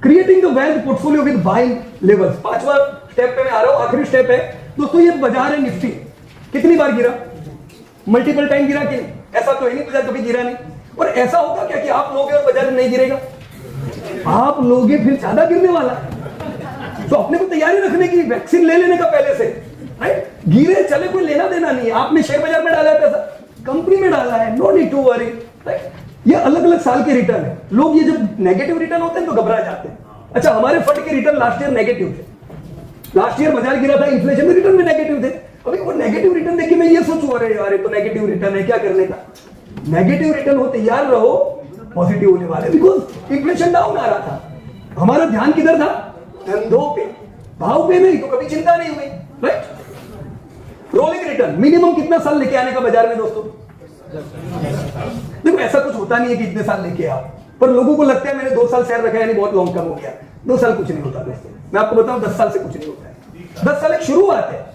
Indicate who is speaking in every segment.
Speaker 1: Creating the wealth portfolio with buying levels. पांचवा step पे मैं आ रहा हूं, आखिरी स्टेप है दोस्तों। ये बाजार है निफ्टी, कितनी बार गिरा? मल्टीपल टाइम गिरा कि नहीं? ऐसा तो है नहीं बाजार कभी गिरा नहीं। और ऐसा होगा क्या कि आप लोगे और बाजार नहीं गिरेगा? आप लोगे फिर ज्यादा गिरने वाला है। तो अपने को तैयारी रखने की, वैक्सीन ले लेने का पहले से, राइट? गिरे चले कोई लेना देना नहीं है। आपने शेयर बाजार में डाला है पैसा, कंपनी में डाला है, no need to worry, right? ये अलग अलग साल के रिटर्न है। लोग ये जब नेगेटिव रिटर्न होते हैं तो घबरा जाते हैं। अच्छा, हमारे फंड के रिटर्न लास्ट ईयर नेगेटिव थे। लास्ट ईयर बाजार गिरा था, इन्फ्लेशन में रिटर्न में नेगेटिव थे। अभी वो नेगेटिव रिटर्न देख के मैं ये सोचूं, अरे यार ये तो नेगेटिव रिटर्न है, क्या करने का? नेगेटिव रिटर्न हो, तैयार रहो, पॉजिटिव होने वाले। बिकॉज इन्फ्लेशन डाउन आ रहा था, हमारा ध्यान किधर था? धंधों पे, भाव पे नहीं, तो कभी चिंता नहीं हुई, राइट? रोलिंग रिटर्न मिनिमम कितना साल लेके आने का बाजार में दोस्तों? देखो ऐसा कुछ होता नहीं है कि इतने साल लेके आओ, पर लोगों को लगता है मैंने 2 साल शेयर रखा है, यानी बहुत लॉन्ग टर्म हो गया। 2 साल कुछ नहीं होता दोस्तों, मैं आपको बताऊं 10 साल से कुछ नहीं होता है। 10 साल एक शुरुआत है।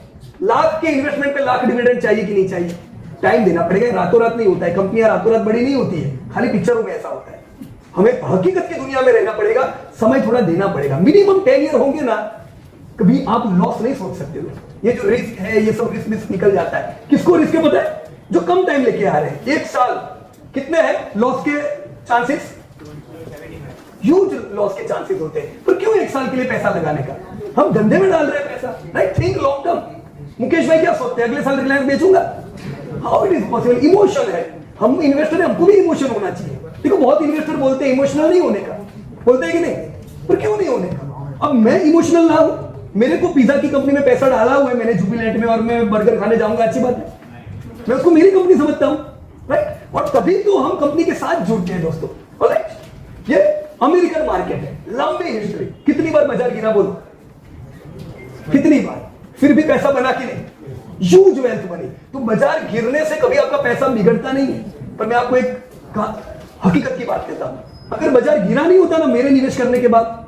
Speaker 1: लाख के इन्वेस्टमेंट पे लाख डिविडेंड चाहिए कि नहीं चाहिए? टाइम देना पड़ेगा, रातों रात नहीं होता है। कंपनियां रातों रात बड़ी नहीं होती है, खाली पिक्चरों में ऐसा होता है। हमें हकीकत की दुनिया में रहना पड़ेगा, समय थोड़ा देना पड़ेगा। मिनिमम 10 ईयर होंगे ना, कभी आप लॉस नहीं सोच सकते हो। ये जो रिस्क है, ये सब रिस्क निकल जाता है। किसको रिस्क है पता है? जो कम टाइम लेके आ रहे हैं। 1 साल कितने हैं लॉस के चांसेस? ह्यूज लॉस के चांसेस होते हैं। पर क्यों 1 साल के लिए पैसा लगाने का? हम धंधे में डाल रहे हैं पैसा, right? Think long term. Mukesh भाई क्या सोचते हैं, अगले साल रिलायंस बेचूंगा? How it is possible? Emotion है, हम इन्वेस्टर हैं, हमको भी इमोशन होना चाहिए। देखो बहुत इन्वेस्टर बोलते हैं इमोशनल नहीं होने का, बोलते हैं कि नहीं? पर क्यों नहीं होने का? अब मैं इमोशनल ना हूं, मेरे को पिज्जा की कंपनी में पैसा डाला हुआ है मैंने जुबिलेंट में, और मैं बर्गर खाने जाऊंगा, अच्छी बात है, मैं उसको मेरी कंपनी समझता हूं, राइट? और तभी तो हम कंपनी के साथ जुड़ते हैं दोस्तों, राइट? ये अमेरिकन मार्केट है, लंबी हिस्ट्री। कितनी बार बाजार गिरा बोलो? कितनी बार? फिर भी पैसा बना कि नहीं? ह्यूज वेल्थ बनी। तो बाजार गिरने से कभी आपका पैसा बिगड़ता नहीं है। पर मैं आपको एक हकीकत की बात कहता हूं, अगर बाजार गिरा नहीं होता ना मेरे निवेश करने के बाद,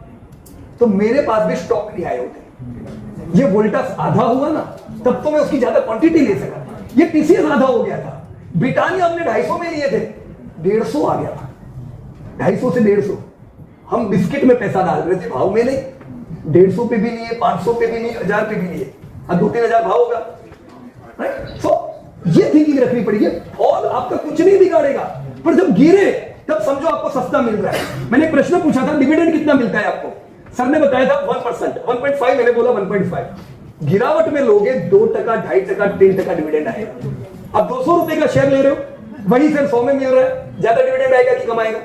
Speaker 1: तो मेरे पास भी स्टॉक नहीं आए होते। ये वोल्टास आधा हुआ ना, तब तो मैं उसकी ज्यादा क्वांटिटी ले सका। ये टीसीएस आधा हो गया था। ब्रिटानिया हमने 250 में लिए थे, 150 आ गया था। 250 से 150 हम बिस्किट में पैसा डाल रहे थे, भाव में नहीं। 150 पे भी नहीं है, 500 पे भी नहीं, 1000 पे भी नहीं है। अब 2-3 हजार भाव होगा, राइट? सो ये थिंकिंग रखनी पड़ेगी। और आपका कुछ नहीं बिगाड़ेगा, पर जब गिरे तब समझो आपको सस्ता मिल रहा है। मैंने एक प्रश्न पूछा था, डिविडेंड कितना मिलता है आपको? सर ने बताया था 1%, 1.5, मैंने बोला 1.5। गिरावट में लोगे 2%, 2.5%, 3% डिविडेंड आएगा। अब 200 रुपए का शेयर ले रहे हो, वही फिर 100 में मिल रहा है, ज्यादा डिविडेंड आएगा कि कम आएगा?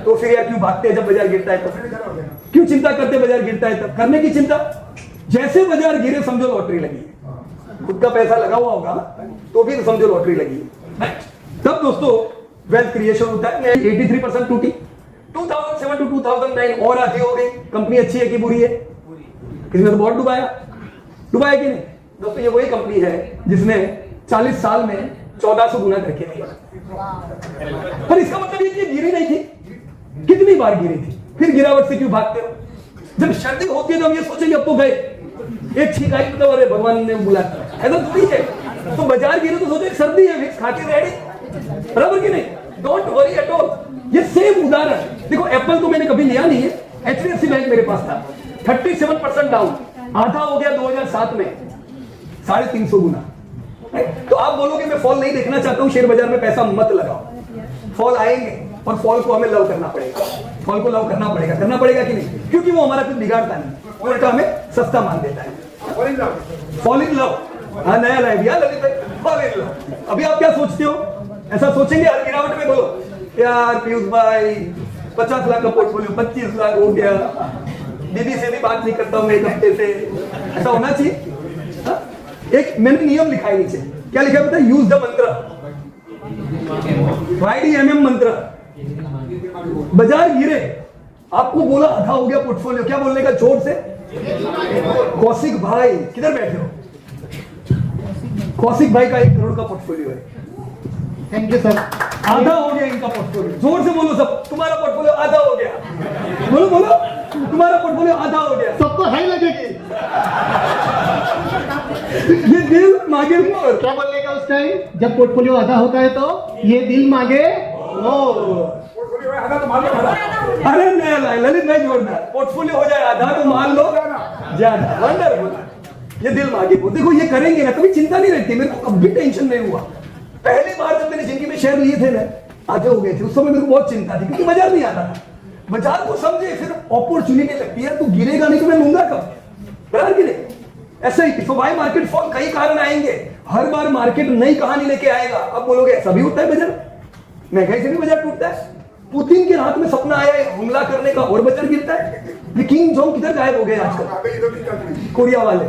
Speaker 1: तो फिर यार क्यों भागते हैं जब बाजार गिरता है? तो क्यों चिंता करते बाजार गिरता है? तब करने की चिंता। जैसे बाजार गिरे समझो लॉटरी लगी है। खुद का पैसा लगा हुआ होगा तो भी समझो लॉटरी लगी है। तब दोस्तों वेल्थ क्रिएशन होता है। 83% टूटी, 2007 to 2009 और आती हो गई। कंपनी अच्छी है कि बुरी है? इसने तो बहुत डुबाया कि नहीं दोस्तों? ये वही कंपनी है जिसने 40 साल में 1400 गुना करके दिया। पर इसका मतलब ये कि गिरी नहीं थी। कितनी बार गिरी थी? फिर गिरावट से क्यों भागते हो? जब सर्दी होती है तो हम ये सोचेंगे अब तो गए, एक छींक आई तो अरे भगवान ने बुलाया, ऐसा थोड़ी है। तो बाजार गिरे तो सोचो सर्दी है, विक्स खा के रेडी, बराबर कि नहीं? Don't worry at all. ये सेम उदाहरण देखो, एप्पल तो मैंने कभी लिया नहीं है, एचडीएफसी बैंक मेरे पास था, 37% डाउन, आधा हो गया 2007 में, 350 गुना। तो आप बोलोगे मैं फॉल नहीं देखना चाहता हूं, शेयर बाजार में पैसा मत लगाओ। फॉल आएंगे और फॉल को हमें लव करना पड़ेगा। फॉल को लव करना पड़ेगा कि नहीं? क्योंकि वो हमारा कुछ बिगाड़ता नहीं, उल्टा हमें सस्ता मान देता है। फॉल इन लव, हाँ नया लाइव दिया ललित भाई, फॉल इन लव। अभी आप क्या सोचते हो? ऐसा सोचेंगे हर गिरावट में, बोलो यार पीयूष भाई 50 लाख का पोर्टफोलियो 25 लाख हो गया, दीदी से भी बात नहीं करता हूं मैं 1 हफ्ते से, ऐसा होना चाहिए? एक मैंने नियम लिखा है नीचे, क्या लिखा है पता है? यूज द मंत्र, YDMM मंत्र। बाजार गिरे, आपको बोला आधा हो गया पोर्टफोलियो, क्या बोलने का जोर से? कौशिक भाई किधर बैठे हो? कौशिक भाई का 1 करोड़ का पोर्टफोलियो है।
Speaker 2: Thank you sir.
Speaker 1: आधा हो गया इनका पोर्टफोलियो। जोर से बोलो सब, तुम्हारा पोर्टफोलियो आधा हो गया। बोलो बोलो, तुम्हारा पोर्टफोलियो आधा हो गया।
Speaker 2: सबको हाई लगेगी।
Speaker 1: ये दिल मांगे मोर।
Speaker 2: क्या बोलने का उस टाइम जब पोर्टफोलियो आधा होता है तो? ये दिल मांगे मोर।
Speaker 1: अरे नहीं ललित भाई जोरदार, पोर्टफोलियो हो जाए आधा तो मान लो ज्यादा, वंडरफुल। ये दिल मांगे वो, देखो ये करेंगे ना, कभी चिंता नहीं रहती, मेरे को कभी टेंशन नहीं हुआ। पहली बार जब मैंने जिंदगी में शेयर लिए थे ना, आधे हो गए थे, उस समय मेरे को बहुत चिंता थी क्योंकि बाजार नहीं आता था। बाजार को समझे, फिर अपॉर्चुनिटी लगती है, तू गिरेगा नहीं तो मैं लूंगा कब, बराबर गिरे ऐसा ही। सो वाई मार्केट फॉल, कई कारण आएंगे, हर बार मार्केट नई कहानी लेके आएगा। अब बोलोगे ऐसा भी होता है बाजार, महंगाई से भी बाजार टूटता है। पुतिन के हाथ में सपना आया है हमला करने का और बाजार गिरता है। ये किंग जोंग किधर गायब हो गए आजकल, कोरिया वाले,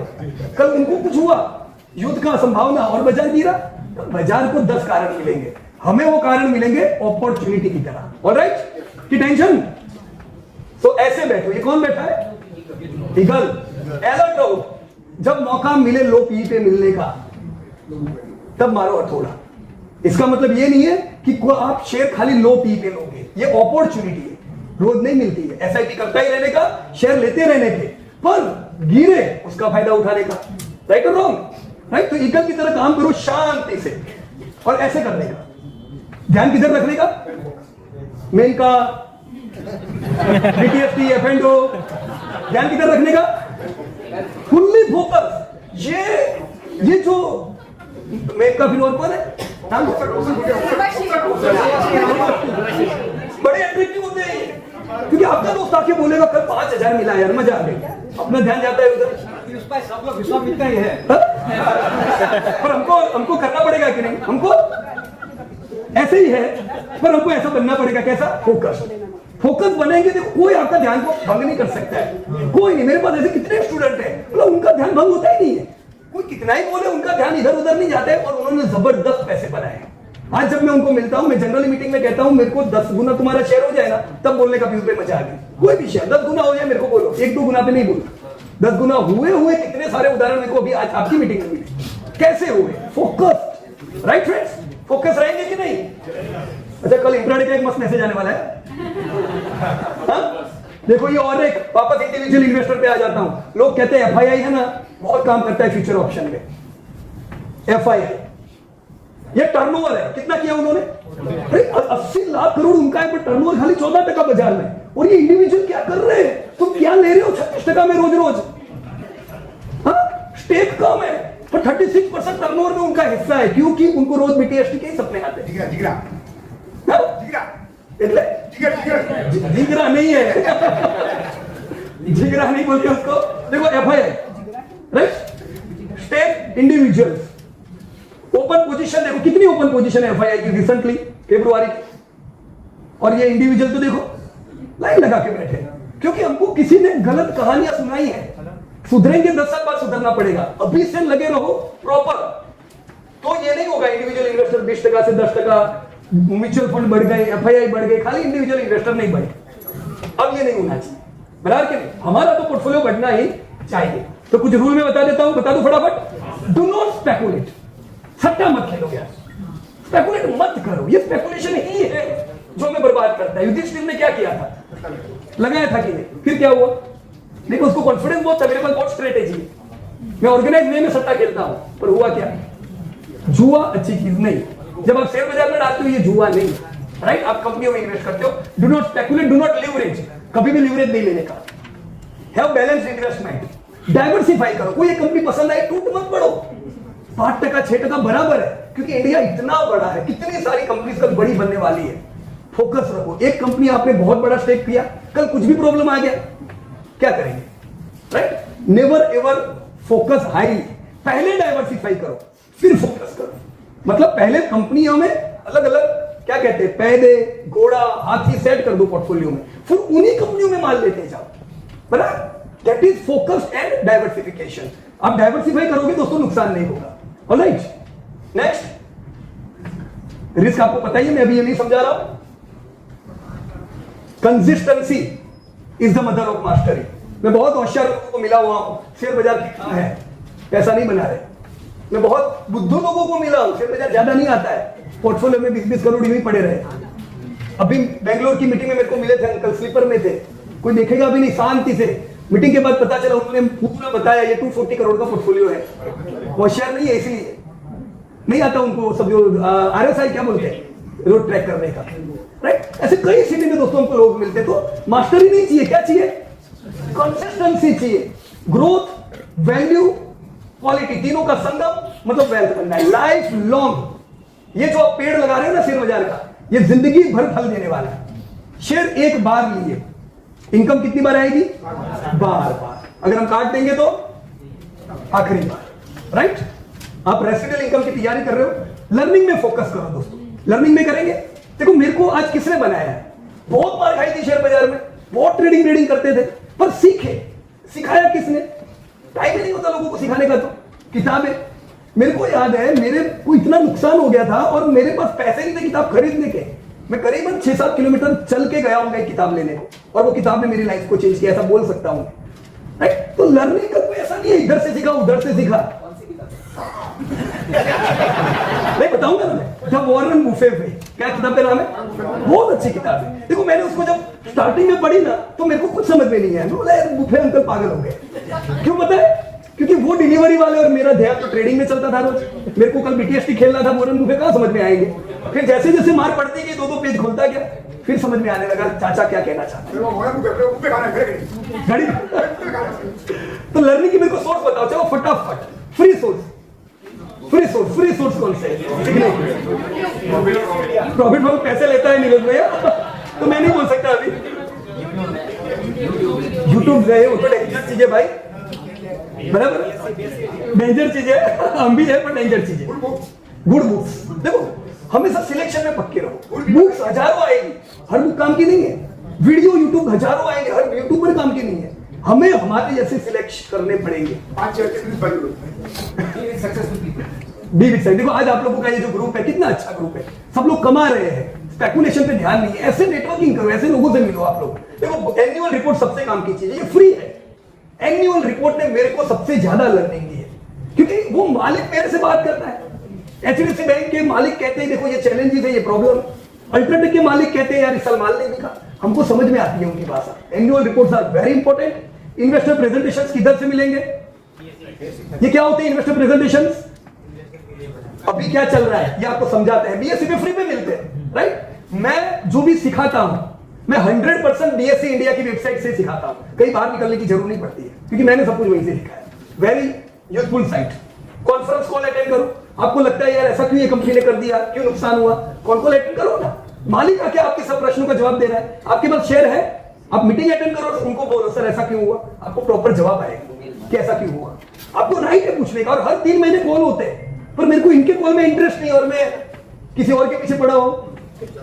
Speaker 1: कल उनको कुछ हुआ, युद्ध का संभावना और बाजार गिरा। तो बाजार को 10 कारण मिलेंगे, हमें वो कारण मिलेंगे अपॉर्चुनिटी की तरह। ऑलराइट, की टेंशन। तो ऐसे बैठो, ये कौन बैठा है, ईगल। अलर्ट रहो, जब मौका मिले लो पी पे मिलने का तब मारो हथौड़ा। इसका मतलब ये नहीं है कि आप शेयर खाली लो पी पे लोगे, ये अपॉर्चुनिटी है, रोज नहीं मिलती है। एसआईपी करता ही रहने का, शेयर लेते रहने के, पर गिरे उसका फायदा उठाने का। राइट और रॉन्ग, राइट। तो ईगल की तरह काम करो शांति से, और ऐसे करने का, ध्यान किधर रखने का, मेन का, बीटीएसटी, एफएनडो, ध्यान किधर रखने का, फुल्ली फोकस। ये जो मेन का फिर और कौन है, बड़े अट्रैक्टिव होते हैं ये, क्योंकि आपका दोस्त आके बोलेगा कल 5000 मिला यार, मजा आ गई, अपना ध्यान जाता है उधर।
Speaker 3: सब लोग विश्वास मिलता ही है,
Speaker 1: पर हमको करना पड़ेगा कि नहीं, हमको ऐसे ही है, पर हमको ऐसा बनना पड़ेगा, कैसा, फोकस बनेंगे। देखो कोई आपका ध्यान को भंग नहीं कर सकता है, कोई नहीं। मेरे पास ऐसे कितने स्टूडेंट हैं, मतलब उनका ध्यान भंग होता ही नहीं है, कोई कितना ही बोले उनका ध्यान इधर उधर नहीं जाता है, और उन्होंने जबरदस्त पैसे बनाए। आज जब मैं उनको मिलता हूं, मैं जनरली मीटिंग में कहता हूं मेरे को 10 गुना तुम्हारा शेयर हो जाए ना, तब बोलने का 20 रुपए मजा आ गई। कोई भी शेयर 10 गुना हो जाए मेरे को बोलो, 1-2 गुना पे नहीं बोलो, 10 गुना हुए कितने सारे उदाहरण मेरे को अभी आज आपकी मीटिंग में मिले, कैसे हुए। फोकस, राइट फ्रेंड्स, फोकस रहेंगे कि नहीं। अच्छा, कल इंट्राडे का एक मस्त मैसेज आने वाला है। देखो ये और एक वापस इंडिविजुअल इन्वेस्टर पे आ जाता हूं। लोग कहते हैं एफआईआई है ना, बहुत काम करता है फ्यूचर ऑप्शन में। एफआईआई ये टर्नओवर है, कितना किया उन्होंने, 80 लाख करोड़ उनका है, पर टर्नओवर खाली 14% बाजार में। और ये इंडिविजुअल क्या कर रहे हैं, तुम क्या ले रहे हो 36% में रोज, स्टेक कम है, पर 36% टर्नओवर में उनका हिस्सा है, क्योंकि उनको रोज बीटीएसटी के ही सपने आते हैं। जिगरा नहीं है, जिगरा नहीं बोलते उसको। देखो FII, right, stake individual, open position देखो कितनी ओपन पोजीशन है एफआईआई की रिसेंटली फेब्रुआरी की, और ये इंडिविजुअल तो देखो लाइन लगा के बैठे, क्योंकि हमको किसी ने गलत कहानियां सुनाई है। सुधरेंगे 10 साल बाद सुधरना पड़ेगा, अभी से लगे रहो प्रॉपर, तो ये नहीं होगा इंडिविजुअल इन्वेस्टर 20% से 10%, म्यूचुअल फंड बढ़ गए, एफआईआई बढ़ गए, खाली इंडिविजुअल इन्वेस्टर नहीं बढ़े। अब ये नहीं होना चाहिए, बराबर के नहीं, हमारा तो पोर्टफोलियो बढ़ना ही चाहिए। तो कुछ रूल में बता देता हूं, बता दो फटाफट। डू नॉट स्पेकुलेट, सट्टा मत खेलो यार, स्पेकुलेट मत करो, ये स्पेकुलेशन ही है जो हमें बर्बाद करता है। युधिष्ठिर ने क्या किया था, लगाया था कि नहीं, फिर क्या हुआ, देखो उसको कॉन्फिडेंस बहुत था, मेरे पास बहुत स्ट्रेटेजी है, मैं ऑर्गेनाइज वे में सट्टा खेलता हूं, पर हुआ क्या, जुआ अच्छी चीज नहीं। जब आप शेयर बाजार में डालते हो ये जुआ नहीं, राइट, आप कंपनियों में इन्वेस्ट करते हो। Do not speculate, do not leverage, कभी भी लिवरेज नहीं लेने का। हैव बैलेंस इन्वेस्टमेंट, डाइवर्सिफाई करो, कोई एक कंपनी पसंद आई टूट मत पड़ो, 5%, 6% बराबर है, क्योंकि इंडिया इतना बड़ा है, कितनी सारी कंपनीज कल बड़ी बनने वाली है। फोकस रखो, एक कंपनी आपने बहुत बड़ा स्टेक किया, कल कुछ भी प्रॉब्लम आ गया, क्या करेंगे, right. Never ever focus high, पहले डाइवर्सिफाई करो फिर फोकस करो। मतलब पहले कंपनियों में अलग अलग क्या कहते हैं, पहले घोड़ा हाथी सेट कर दो पोर्टफोलियो में, फिर उन्हीं कंपनियों में माल लेते जाओ, बराबर। That is focus and diversification. आप डाइवर्सिफाई करोगे दोस्तों, नुकसान नहीं होगा। ऑलराइट, नेक्स्ट, रिस्क आपको पता ही है, मैं अभी ये नहीं समझा रहा हूं। Consistency is the mother of mastery. मैं बहुत होशियार लोगों को मिला हुआ हूं, शेयर बाजार की कहां है, पैसा नहीं बना रहे। मैं बहुत बुद्धू लोगों को मिला हूं, शेयर बाजार ज्यादा नहीं आता है, पोर्टफोलियो में 20-20 करोड़ ही पड़े रहे। अभी बेंगलोर की मीटिंग में मेरे को मिले थे अंकल, स्लीपर में थे, कोई देखेगा भी नहीं, शांति से। मीटिंग के बाद पता चला, उन्होंने पूरा बताया ये 240 करोड़ का पोर्टफोलियो है। होशियार नहीं है, इसलिए नहीं आता उनको सब जो आरएसआई क्या बोलते हैं, रोड ट्रैक करने का, राइट। ऐसे कई सिटी में दोस्तों हमको लोग मिलते हैं। तो मास्टरी नहीं चाहिए, क्या चाहिए? कंसिस्टेंसी चाहिए। ग्रोथ, वैल्यू, क्वालिटी, तीनों का संगम मतलब वेल्थ बनना है। लाइफ लॉन्ग ये जो आप पेड़ लगा रहे हो ना शेयर बाजार का, ये जिंदगी भर फल देने वाला है। शेयर एक बार लीजिए, इनकम कितनी बार आएगी? बार बार। अगर हम काट देंगे तो आखिरी बार, राइट? आप रेसिडुअल इनकम की तैयारी कर रहे हो, लर्निंग में फोकस करो दोस्तों। लर्निंग में करेंगे। देखो मेरे को आज किसने बनाया है? बहुत मार खाई थी शेयर बाजार में, बहुत ट्रेडिंग करते थे, पर सीखे, सिखाया किसने? टाइम नहीं होता लोगों को सिखाने का। तो किताबें, मेरे को याद है मेरे को इतना नुकसान हो गया था और मेरे पास पैसे नहीं थे किताब खरीदने के। मैं करीबन 6-7 किलोमीटर चल के गया हूं किताब लेने को, और वो किताब ने मेरी लाइफ को चेंज किया, ऐसा बोल सकता हूं। राइट? तो लर्निंग का कोई ऐसा नहीं है इधर से सीखा उधर से सीखा। नहीं बताऊंगा ना मैं। जब वॉरेन बुफे पे, क्या किताब का नाम है? बहुत अच्छी किताब है। देखो मैंने उसको जब स्टार्टिंग में पढ़ी ना तो मेरे को कुछ समझ में नहीं आया। मैं बोला यार बुफे अंकल पागल हो गए। क्यों पता है? क्योंकि वो डिलीवरी वाले और मेरा ध्यान तो ट्रेडिंग में चलता था रोज। मेरे को कल बीटीएसटी खेलना था, वॉरेन बुफे कहां समझ में आएंगे। फिर जैसे जैसे मार पड़ती गई, 2-2 पेज खुलता गया, फिर समझ में आने लगा चाचा क्या कहना चाहते हैं। गाड़ी तो लर्निंग की मेरे को सोर्स बताओ, चलो फटाफट। फ्री सोर्स कौन से? प्रॉफिट फॉर्म पैसे लेता है नीरज भैया, तो मैं नहीं बोल सकता अभी। यूट्यूब गए, वो तो डेंजर चीज है भाई, बराबर? डेंजर चीज है, हम भी है पर डेंजर चीज है। गुड बुक्स, देखो हमेशा सिलेक्शन में पक्के रहो। बुक्स हजारों आएगी, हर बुक काम की नहीं है। वीडियो यूट्यूब हजारों आएंगे, हर यूट्यूबर काम की नहीं है। हमें हमारे जैसे सिलेक्ट करने पड़ेंगे। Be with success. देखो आज आप लोगों का ये जो ग्रुप है कितना अच्छा ग्रुप है, सब लोग कमा रहे हैं, स्पेकुलेशन पे ध्यान नहीं है। ऐसे नेटवर्किंग करो, ऐसे लोगों से मिलो आप लोग। देखो एनुअल रिपोर्ट सबसे काम की चीज है, ये फ्री है। एनुअल रिपोर्ट ने मेरे को सबसे ज्यादा लर्निंग दी है, क्योंकि वो मालिक मेरे से बात करता है। एचडीएफसी बैंक के मालिक कहते हैं देखो ये चैलेंजेस है, ये प्रॉब्लम। अल्ट्राटेक के मालिक कहते हैं यार इस साल माल नहीं बिका। हमको समझ में आती है उनकी भाषा। Annual reports are very important. Investor presentations किधर से मिलेंगे? ये क्या होते हैं इन्वेस्टर प्रेजेंटेशंस? अभी क्या चल रहा है ये आपको समझाते हैं। बीएससी पे फ्री में मिलते हैं, राइट? मैं जो भी सिखाता हूं मैं 100% बीएससी इंडिया की वेबसाइट से सिखाता हूं। कहीं बाहर निकलने की जरूरत नहीं पड़ती है, क्योंकि मैंने सब कुछ वहीं से सीखा है। Very useful site. Conference call attend करो। आपको लगता है यार ऐसा क्यों ये कंपनी ने कर दिया, क्यों नुकसान हुआ, कॉल अटेंड करो ना। मालिक आके आपके सब प्रश्नों का जवाब दे रहा है, आपके पास शेयर है, आप मीटिंग अटेंड करो, उनको बोलो सर ऐसा क्यों हुआ, आपको प्रॉपर जवाब आएगा कि ऐसा क्यों हुआ। आपको राइट है पूछने का। और हर 3 महीने कॉल होते हैं, पर मेरे को इनके कॉल में इंटरेस्ट नहीं और मैं किसी और के पीछे पड़ा हूं।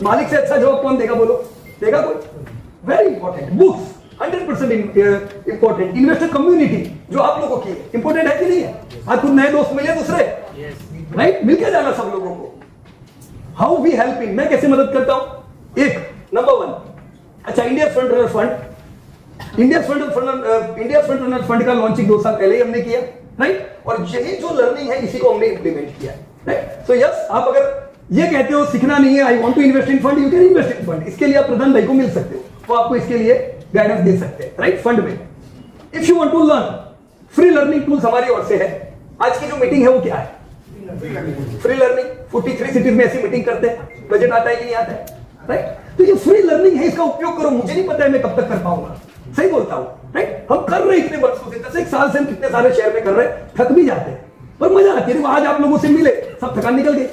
Speaker 1: मालिक से अच्छा जवाब कौन देगा बोलो? देगा कोई? Very important. Books 100% important. Investor community जो आप लोगों की इंपॉर्टेंट है कि नहीं है? आज कुछ नए दोस्त मिले दूसरे, राइट? मिलके जाना सब लोगों को। हाउ वी हेल्पिंग, मैं कैसे मदद करता हूं? एक नंबर 1, अच्छा India front runner fund. India front runner fund का लॉन्चिंग 2 साल पहले ही हमने किया, राइट? और यही जो लर्निंग है इसी को हमने इंप्लीमेंट किया, राइट? सो यस, आप अगर ये कहते हो सीखना नहीं है, I want to invest in fund, you can invest in fund. इसके लिए आप प्रधान भाई को मिल सकते हो, वो आपको इसके लिए गाइडेंस दे सकते हैं, राइट? फंड में if you want to learn, free learning tools हमारी ओर से है। आज की जो मीटिंग है वो क्या है? Free learning. 43 सिटीज में ऐसी मीटिंग करते हैं, बजट आता है कि नहीं आता है, राइट? तो ये फ्री लर्निंग है, इसका उपयोग करो। मुझे नहीं पता है मैं कब तक कर पाऊंगा, सही बोलता हूं, राइट? हम कर रहे हैं इतने वर्षों से, 10 साल से हम कितने सारे शेयर में कर रहे हैं, थक भी जाते हैं पर मजा आती है। आज आप लोगों से मिले, सब थकान निकल गई,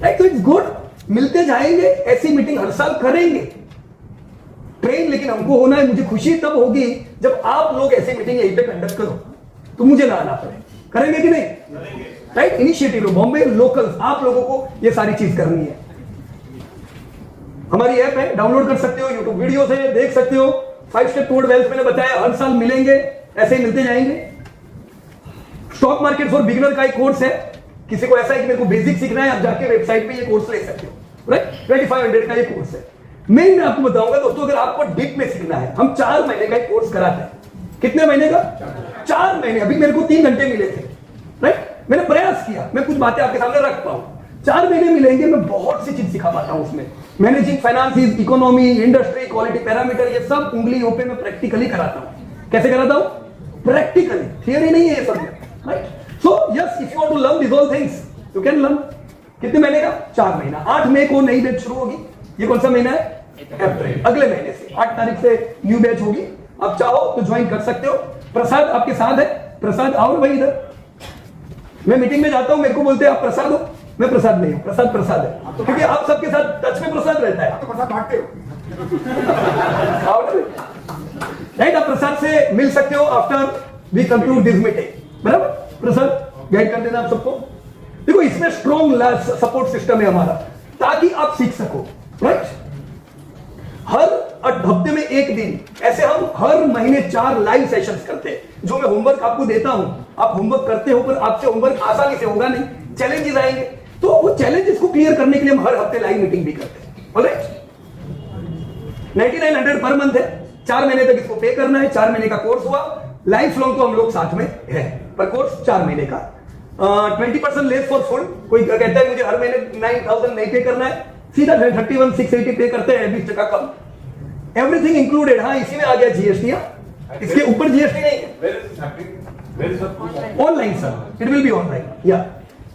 Speaker 1: राइट? तो इट्स गुड, मिलते जाएंगे, ऐसी मीटिंग हर साल करेंगे। ट्रेन लेकिन हमको होना है। मुझे खुशी तब होगी जब आप लोग ऐसी मीटिंग यहीं पे कंडक्ट करो, तो मुझे ना आना पड़े। करेंगे कि नहीं? राइट? इनिशिएटिव बॉम्बे लोकल, आप लोगों को ये सारी चीज करनी है। हमारी ऐप है, डाउनलोड कर सकते हो, यूट्यूब वीडियो से देख सकते हो। 5 स्टेप टुवर्ड वेल्थ मैंने बताया, हर साल मिलेंगे, ऐसे ही मिलते जाएंगे। स्टॉक मार्केट फॉर बिगिनर का एक कोर्स है। किसी को ऐसा है कि मेरे को बेसिक सीखना है, आप जाके वेबसाइट पे ये कोर्स ले सकते हो, राइट? 2500 का ये कोर्स है। मैं आपको बताऊंगा दोस्तों, अगर आपको डीप में सीखना है, हम 4 महीने का एक कोर्स कराते हैं। कितने महीने का? 4 महीने। अभी मेरे को 3 घंटे मिले थे, राइट? मैंने प्रयास किया मैं कुछ बातें आपके सामने रख पाऊं। 4 महीने मिलेंगे, मैं बहुत सी चीज सिखा पाता हूं उसमें। Managing finance, economy, industry, quality parameter, ये सब उंगलियों पे मैं प्रैक्टिकली कराता हूं। कैसे कराता हूं? प्रैक्टिकली, थियरी नहीं है ये सब, right? So yes, if you want to learn this all things you can learn. कितने महीने का? 4 महीना। 8 मई को नई बैच शुरू होगी। ये कौन सा महीना है? अप्रैल, अगले महीने से 8 तारीख से न्यू बैच होगी। आप चाहो तो ज्वाइन कर सकते हो। प्रसाद आपके साथ है, प्रसाद आओ भाई इधर। मैं मीटिंग में जाता हूं, मेरे को बोलते हैं आप प्रसाद हो, मैं प्रसाद नहीं हूं, प्रसाद है, क्योंकि आप सबके साथ टच में प्रसाद रहता है।
Speaker 2: तो प्रसाद बांटते हो।
Speaker 1: राइट, आप प्रसाद से मिल सकते हो after we conclude this meeting. बराबर, प्रसाद गाइड कर देना आप सबको। देखो इसमें स्ट्रॉन्ग सपोर्ट सिस्टम है हमारा, ताकि आप सीख सको। राइट, हर हफ्ते में एक दिन, ऐसे हम हर महीने 4 लाइव सेशंस करते हैं, जो मैं होमवर्क आपको देता हूं। आप होमवर्क करते हो, पर आपसे होमवर्क आसानी से होगा नहीं, चैलेंजेस आएंगे। तो वो चैलेंजेस को क्लियर करने के लिए हम हर हफ्ते लाइव मीटिंग भी करते हैं। ऑलराइट, 9900 पर मंथ है, 4 महीने तक इसको पे करना है। 4 महीने का कोर्स हुआ, लाइफ लॉन्ग तो हम लोग साथ में है, पर कोर्स 4 महीने का। 20% लेस फॉर फुल। कोई कहता है मुझे हर महीने 9000 नहीं पे करना है, सीधा 31,680 पे करते हैं, 20% कम, एवरीथिंग इंक्लूडेड। हाँ, इसी में आ गया जीएसटी, इसके ऊपर जीएसटी नहीं है। Online sir, it will be online. या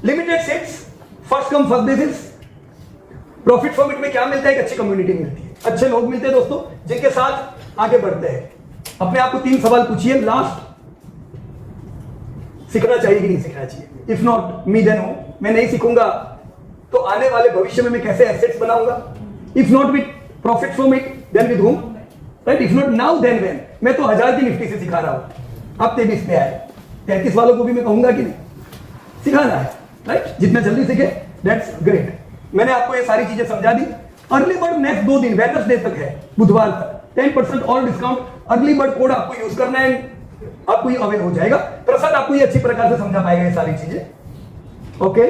Speaker 1: limited seats, first come first basis. Profit from it में क्या मिलता है? एक अच्छी कम्युनिटी मिलती है, अच्छे लोग मिलते हैं दोस्तों, जिनके साथ आगे बढ़ते हैं। अपने आप को 3 सवाल पूछिए लास्ट, सीखना चाहिए कि नहीं सीखना चाहिए? इफ नॉट मी देन हूं, मैं नहीं सीखूंगा तो आने वाले भविष्य में मैं कैसे एसेट्स बनाऊंगा? If not with profit from it then with whom? Right, if not now then when? मैं तो 1000 की निफ्टी से सिखा रहा हूं, आप 23 पे आए, 33 वालों को भी मैं कहूंगा कि नहीं सिखाना है। राइट, जितना जल्दी सीखे दैट्स ग्रेट। मैंने आपको ये सारी चीजें समझा दी। अर्ली बर्ड नेक्स्ट 2 दिन वेडनेसडे तक है, बुधवार तक 10% और डिस्काउंट। अर्ली बर्ड कोड आपको यूज करना है, आपको ये अवेल हो जाएगा। प्रसाद आपको ये अच्छी प्रकार से समझा पाएगा ये सारी चीजें। Okay,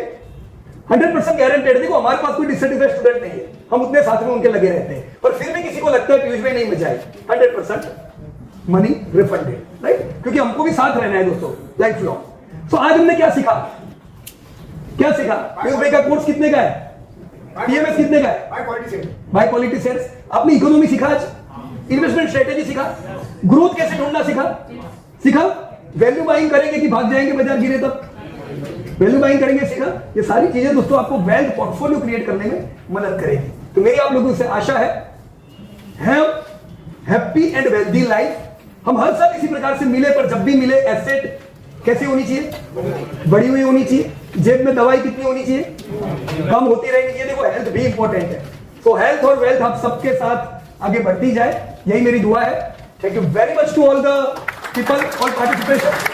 Speaker 1: 100% guaranteed. देखो हमारे पास कोई डिससेटिस्फाइड स्टूडेंट नहीं है, हम उतने साथ में उनके लगे रहते हैं, पर फिर भी किसी को लगता है पीयूष भाई नहीं मजा आई, 100% मनी रिफंडेड। राइट, क्योंकि हमको भी साथ रहना है दोस्तों लाइफ लॉन्ग। तो आज हमने क्या सीखा? क्या सीखा? पीयूष भाई का कोर्स कितने का है? पीएमएस कितने का है? Bye quality shares. आपने इकोनॉमी सीखा, आज इन्वेस्टमेंट स्ट्रेटेजी सीखा, ग्रोथ कैसे ढूंढना सीखा, वैल्यू बाइंग करेंगे कि भाग जाएंगे बाजार गिरे तब, वैल्यू बाइंग करेंगे सीखा। ये सारी चीजें दोस्तों आपको वेल्थ पोर्टफोलियो क्रिएट करने में मदद करेगी। तो मेरी आप लोगों से आशा है, हैप्पी एंड वेल्दी लाइफ। हम हर साल इसी प्रकार से मिले, पर जब भी मिले एसेट कैसी होनी चाहिए? बड़ी हुई होनी चाहिए। जेब में दवाई कितनी होनी चाहिए? कम होती रहनी चाहिए। देखो हेल्थ भी इंपॉर्टेंट है, तो हेल्थ और वेल्थ आप सबके साथ आगे बढ़ती जाए, यही मेरी दुआ है। Thank you very much to all the people और पार्टिसिपेशन।